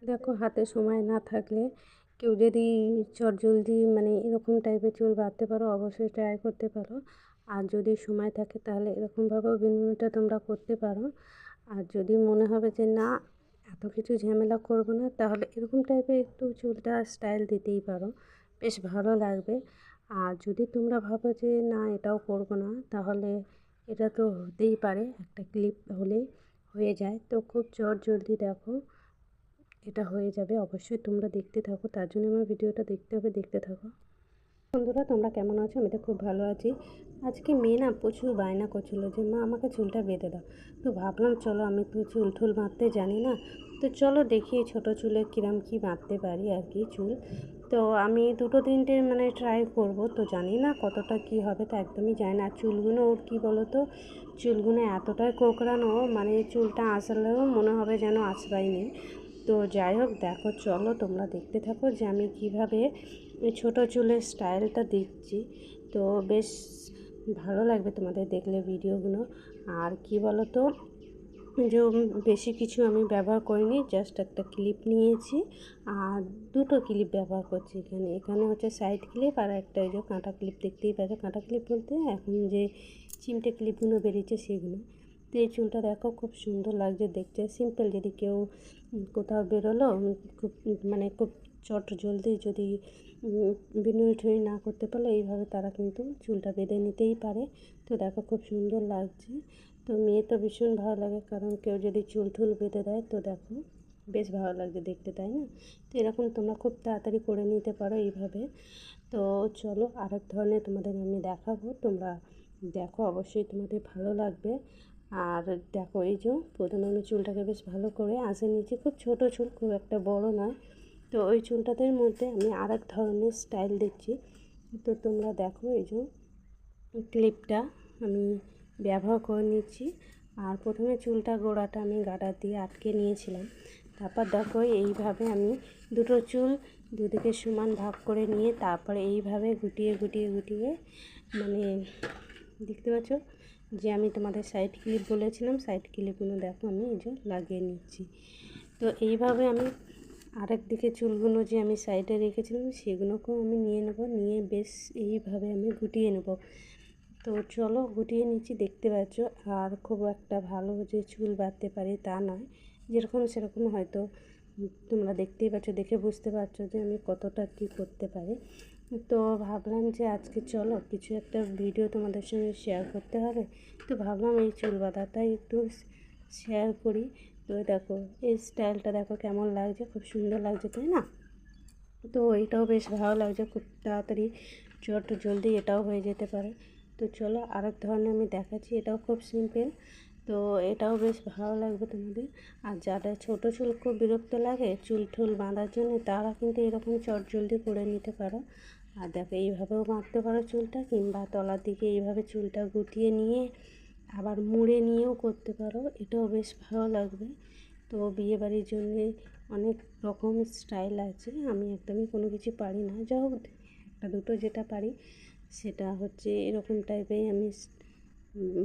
দেখো, হাতে সময় না থাকলে কেউ যদি চটজলদি মানে এরকম টাইপের চুল বাঁধতে পারো, অবশ্যই ট্রাই করতে পারো। আর যদি সময় থাকে তাহলে এরকমভাবেও বিনুনিটা তোমরা করতে পারো। আর যদি মনে হবে যে না, এত কিছু ঝামেলা করবো না, তাহলে এরকম টাইপের একটু চুলটা স্টাইল দিতেই পারো, বেশ ভালো লাগবে। আর যদি তোমরা ভাবো যে না, এটাও করবো না, তাহলে এটা তো হতেই পারে, একটা ক্লিপ হলেই হয়ে যায়। তো খুব চটজলদি দেখো এটা হয়ে যাবে। অবশ্যই তোমরা দেখতে থাকো, তার জন্য আমার ভিডিওটা দেখতে হবে, দেখতে থাকো। বন্ধুরা, তোমরা কেমন আছো? আমি তো খুব ভালো আছি। আজকে মেয়ে না প্রচুর বায়না করছিলো যে মা, আমাকে চুলটা বেঁধে দাও। তো ভাবলাম চলো, আমি তো চুল ঠুল বাঁধতে জানি না, তো চলো দেখি ছোটো চুলে কিরম কী বাঁধতে পারি আর কি চুল। তো আমি দুটো তিনটে মানে ট্রাই করব, তো জানি না কতটা কি হবে, তো একদমই জানি না। আর চুলগুলো ওর কী বলো তো, চুলগুলো এতটাই কোঁকড়ানো, মানে চুলটা আঁচড়ালেও মনে হবে যেন আঁচড়াই নেই। তো যাই হোক, দেখো চলো তোমরা দেখতে থাকো যে আমি কীভাবে এই ছোটো চুলের স্টাইলটা দিচ্ছি। তো বেশ ভালো লাগবে তোমাদের দেখলে ভিডিওগুলো। আর কি বলো তো, যে বেশি কিছু আমি ব্যবহার করিনি, জাস্ট একটা ক্লিপ নিয়েছি আর দুটো ক্লিপ ব্যবহার করছি এখানে হচ্ছে সাইড ক্লিপ, আর একটা এই যে কাঁটা ক্লিপ, দেখতেই পাচ্ছ। কাঁটা ক্লিপ বলতে এখন যে চিমটে ক্লিপগুলো বেরিয়েছে সেগুলো। তো এই চুলটা দেখো খুব সুন্দর লাগছে দেখতে, সিম্পল। যদি কেউ কোথাও বেরোলো, খুব মানে খুব চট জলদি যদি বিনুনি ঠুনি না করতে পারলে, এইভাবে তারা কিন্তু চুলটা বেঁধে নিতেই পারে। তো দেখো খুব সুন্দর লাগছে। তো মেয়ে তো ভীষণ ভালো লাগে, কারণ কেউ যদি চুল ঠুল বেঁধে দেয় তো দেখো বেশ ভালো লাগছে দেখতে, তাই না? তো এরকম তোমরা খুব তাড়াতাড়ি করে নিতে পারো এইভাবে। তো চলো আরেক ধরনের তোমাদের আমি দেখাবো, তোমরা দেখো, অবশ্যই তোমাদের ভালো লাগবে। আর দেখো, এই যে প্রথমে আমি চুলটাকে বেশ ভালো করে আঁচড়ে নিয়েছি, খুব ছোটো চুল, খুব একটা বড় নয়। তো ওই চুলটাদের মধ্যে আমি আরেক ধরনের স্টাইল দিচ্ছি। তো তোমরা দেখো, এই যে ক্লিপটা আমি ব্যবহার করে নিচ্ছি। আর প্রথমে চুলটা গোড়াটা আমি গার্ডার দিয়ে আটকে নিয়েছিলাম। তারপর দেখো এইভাবে আমি দুটো চুল দুদিকে সমান ভাগ করে নিয়ে তারপরে এইভাবে গুটিয়ে গুটিয়ে গুটিয়ে, মানে দেখতে পাচ্ছ যে আমি তোমাদের সাইড ক্লিপ বলেছিলাম, সাইড ক্লিপগুলো দেখো আমি এই যে লাগিয়ে নিচ্ছি। তো এইভাবে আমি আরেক দিকে চুলগুলো যে আমি সাইডে রেখেছিলাম সেগুলোকেও আমি নিয়ে নেব, নিয়ে বেশ এইভাবে আমি গুটিয়ে নেব। তো চলো গুটিয়ে নিচ্ছি, দেখতে পাচ্ছ। আর খুব একটা ভালো যে চুল বাঁধতে পারি তা নয়, যেরকম সেরকম হয়তো তোমরা দেখতেই পাচ্ছ, দেখে বুঝতে পারছো যে আমি কতটা কী করতে পারি। তো ভাবলাম যে আজকে চলো কিছু একটা ভিডিও তোমাদের সঙ্গে শেয়ার করতে হবে, তো ভাবলাম এই চুল বাঁধাটাই একটু শেয়ার করি। তো দেখো এই স্টাইলটা দেখো কেমন লাগছে, খুব সুন্দর লাগছে, তাই না? তো এটাও বেশ ভালো লাগছে, খুব তাড়াতাড়ি চট জলদি এটাও হয়ে যেতে পারে। তো চলো আরেক ধরনের আমি দেখাচ্ছি, এটাও খুব সিম্পল। তো এটাও বেশ ভালো লাগবে তোমাদের। আর যাদের ছোটো চুল খুব বিরক্ত লাগে চুল ঠুল বাঁধার জন্য, তারা কিন্তু এরকম চট জলদি করে নিতে পারো। আর দেখো এইভাবেও বাঁধতে পারো চুলটা, কিংবা তলার দিকে এইভাবে চুলটা গুটিয়ে নিয়ে আবার মুড়ে নিয়েও করতে পারো, এটাও বেশ ভালো লাগবে। তো বিয়েবাড়ির জন্যে অনেক রকম স্টাইল আছে, আমি একদমই কোনো কিছু পারি না, যা হোক একটা দুটো যেটা পারি সেটা হচ্ছে এরকম টাইপের আমি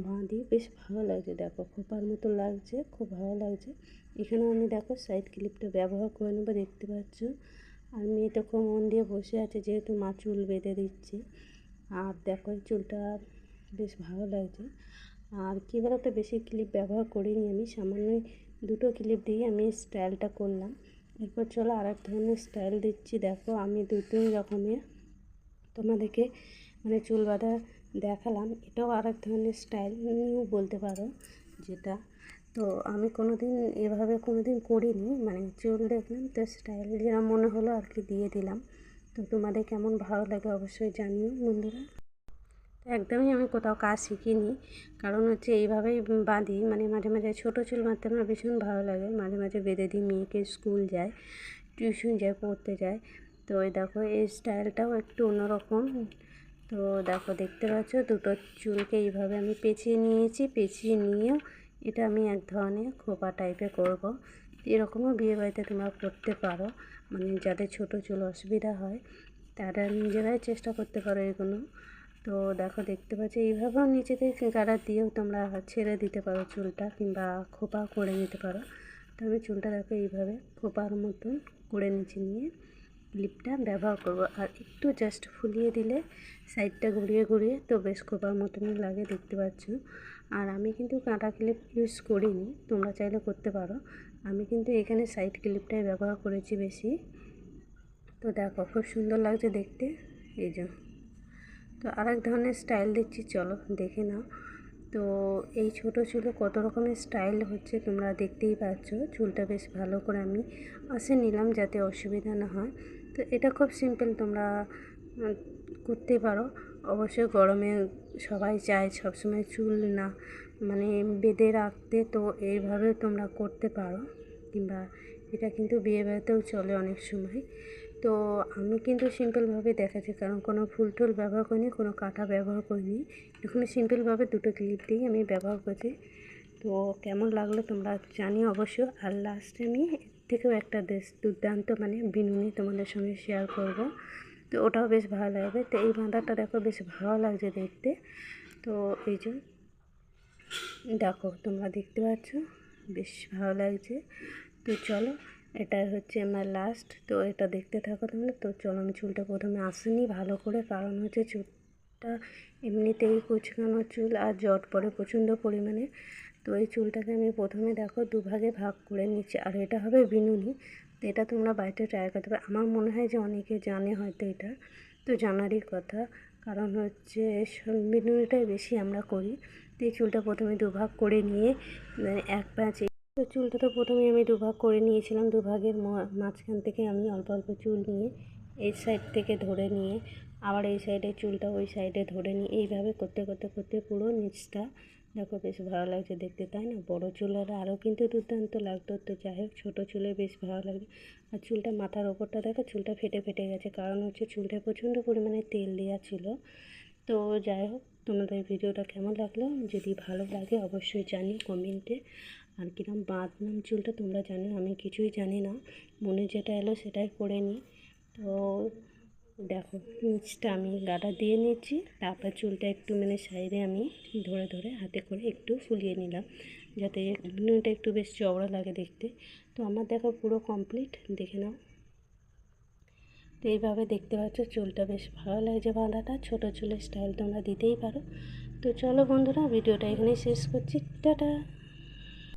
বাঁধি, বেশ ভালো লাগছে। দেখো খোপার মতো লাগছে, খুব ভালো লাগছে। এখানেও আমি দেখো সাইড ক্লিপটা ব্যবহার করে নেবো, দেখতে পাচ্ছ। আর মেয়ে তো খুব মন দিয়ে বসে আছে, যেহেতু মা চুল বেঁধে দিচ্ছে। আর দেখো এই চুলটা বেশ ভালো লাগছে। আর কী বলতো, বেশি ক্লিপ ব্যবহার করিনি আমি, সামান্য দুটো ক্লিপ দিয়ে আমি স্টাইলটা করলাম। এরপর চলো আরেক ধরনের স্টাইল দিচ্ছি। দেখো আমি দু তিন রকমের তোমাদেরকে মানে চুল বাঁধা দেখালাম, এটাও আরেক ধরনের স্টাইল নিউ বলতে পারো যেটা। তো আমি কোনো দিন এভাবে কোনো দিন করিনি, মানে চুল দেখলাম তো স্টাইল যেরকম মনে হলো আর কি দিয়ে দিলাম। তো তোমাদের কেমন ভালো লাগে অবশ্যই জানিও বন্ধুরা। একদমই আমি কোথাও কাজ শিখিনি, কারণ হচ্ছে এইভাবেই বাঁধি, মানে মাঝে মাঝে ছোটো চুল বাঁধতে আমার ভীষণ ভালো লাগে, মাঝে মাঝে বেঁধে দিই। মেয়েকে স্কুল যায়, টিউশন যায়, পড়তে যায়। তো এই দেখো এই স্টাইলটাও একটু অন্যরকম। তো দেখো দেখতে পাচ্ছ দুটো চুলকে এইভাবে আমি পেঁচিয়ে নিয়েছি, পেঁচিয়ে নিয়েও এটা আমি এক ধরনের খোপা টাইপের করব। এরকমও বিয়েবাড়িতে তোমরা করতে পারো, মানে যাদের ছোটো চুল অসুবিধা হয় তারা নিজেরাই চেষ্টা করতে পারো এগুলো। তো দেখো দেখতে পাচ্ছ এইভাবেও নিচে থেকে গার্ডার দিয়েও তোমরা ছেড়ে দিতে পারো চুলটা, কিংবা খোপা করে নিতে পারো। তো আমি চুলটা দেখো এইভাবে খোপার মতন করে নিয়ে ক্লিপটা ব্যবহার করব। আর একটু জাস্ট ফুলিয়ে দিলে সাইডটা ঘুরিয়ে ঘুরিয়ে তো বেশ খোপার মতনই লাগে, দেখতে পাচ্ছ। আর আমি কিন্তু কাঁটা ক্লিপ ইউজ করিনি, তোমরা চাইলে করতে পারো। আমি কিন্তু এখানে সাইড ক্লিপটাই ব্যবহার করেছি বেশি। তো দেখো খুব সুন্দর লাগছে দেখতে। এই যে তো আরেক ধরনের স্টাইল দিচ্ছি, চলো দেখে নাও। তো এই ছোটো চুলে কত রকমের স্টাইল হচ্ছে তোমরা দেখতেই পাচ্ছ। চুলটা বেশ ভালো করে আমি আসে নিলাম যাতে অসুবিধা না হয়। তো এটা খুব সিম্পল, তোমরা করতেই পারো। অবশ্যই গরমে সবাই চায় সবসময় চুল না মানে বেঁধে রাখতে, তো এইভাবে তোমরা করতে পারো। কিংবা এটা কিন্তু বিয়েবাড়িতেও চলে অনেক সময়। তো আমি কিন্তু সিম্পলভাবে দেখাচ্ছি, কারণ কোনো ফুল টুল ব্যবহার করিনি, কোনো কাঁটা ব্যবহার করিনি। এরকম সিম্পলভাবে দুটো ক্লিপ দিয়েই আমি ব্যবহার করছি। তো কেমন লাগলো তোমরা জানিও অবশ্য। আর লাস্টে আমি এর থেকেও একটা দুর্দান্ত মানে বিনুনি তোমাদের সঙ্গে শেয়ার করব। তো ওটাও বেশ ভালো লাগবে। তো এই বাঁধাটা দেখো বেশ ভালো লাগছে দেখতে। তো এই যে দেখো তোমরা দেখতে পাচ্ছ বেশ ভালো লাগছে। তো চলো, এটা হচ্ছে আমার লাস্ট। তো এটা দেখতে থাকো তোমরা। তো চলো আমি চুলটা প্রথমে আসেনি ভালো করে, কারণ হচ্ছে চুলটা এমনিতেই কুচকানো চুল আর জট পড়ে প্রচণ্ড পরিমাণে। তো এই চুলটাকে আমি প্রথমে দেখো দুভাগে ভাগ করে নিচ্ছি। আর এটা হবে বিনুনি। তো এটা তোমরা বাড়িতে ট্রাই করতে পারো। আমার মনে হয় যে অনেকে জানে হয়তো এটা, তো জানারই কথা, কারণ হচ্ছে বিনুনিটাই বেশি আমরা করি। তো এই চুলটা প্রথমে দুভাগ করে নিয়ে এক প্যাচ, তো চুলটা তো প্রথমে আমি দুভাগ করে নিয়েছিলাম। দুভাগের মাঝখান থেকে আমি অল্প অল্প চুল নিয়ে এই সাইড থেকে ধরে নিয়ে আবার এই সাইডে চুলটা ওই সাইডে ধরে নিয়ে এইভাবে করতে করতে করতে পুরো নিচটা দেখো বেশ ভালো লাগছে দেখতে, তাই না? বড়ো চুলের আরও কিন্তু দুর্দান্ত লাগতো। তো যাই হোক, ছোটো চুলে বেশ ভালো লাগবে। আর চুলটা মাথার ওপরটা দেখো চুলটা ফেটে ফেটে গেছে, কারণ হচ্ছে চুলটা প্রচণ্ড পরিমাণে তেল দেওয়া ছিল। তো যাই হোক, তোমাদের ভিডিওটা কেমন লাগলো যদি ভালো লাগে অবশ্যই জানি কমেন্টে। আর কিরম বাঁধলাম চুলটা তোমরা জানো, আমি কিছুই জানি না, মনে যেটা এলো সেটাই করে নিই। তো দেখো নিচটা আমি গাটা দিয়ে নিচ্ছি, তারপর চুলটা একটু মানে সাইডে আমি ধরে ধরে হাতে করে একটু ফুলিয়ে নিলাম, যাতে বিনুনিটা একটু বেশ চওড়া লাগে দেখতে। তো আমার দেখো পুরো কমপ্লিট, দেখে নাও। তো এইভাবে দেখতে পাচ্ছ চুলটা বেশ ভালো লাগছে বাঁধাটা। ছোটো চুলের স্টাইল তোমরা দিতেই পারো। তো চলো বন্ধুরা, ভিডিওটা এখানেই শেষ করছি। টাটা।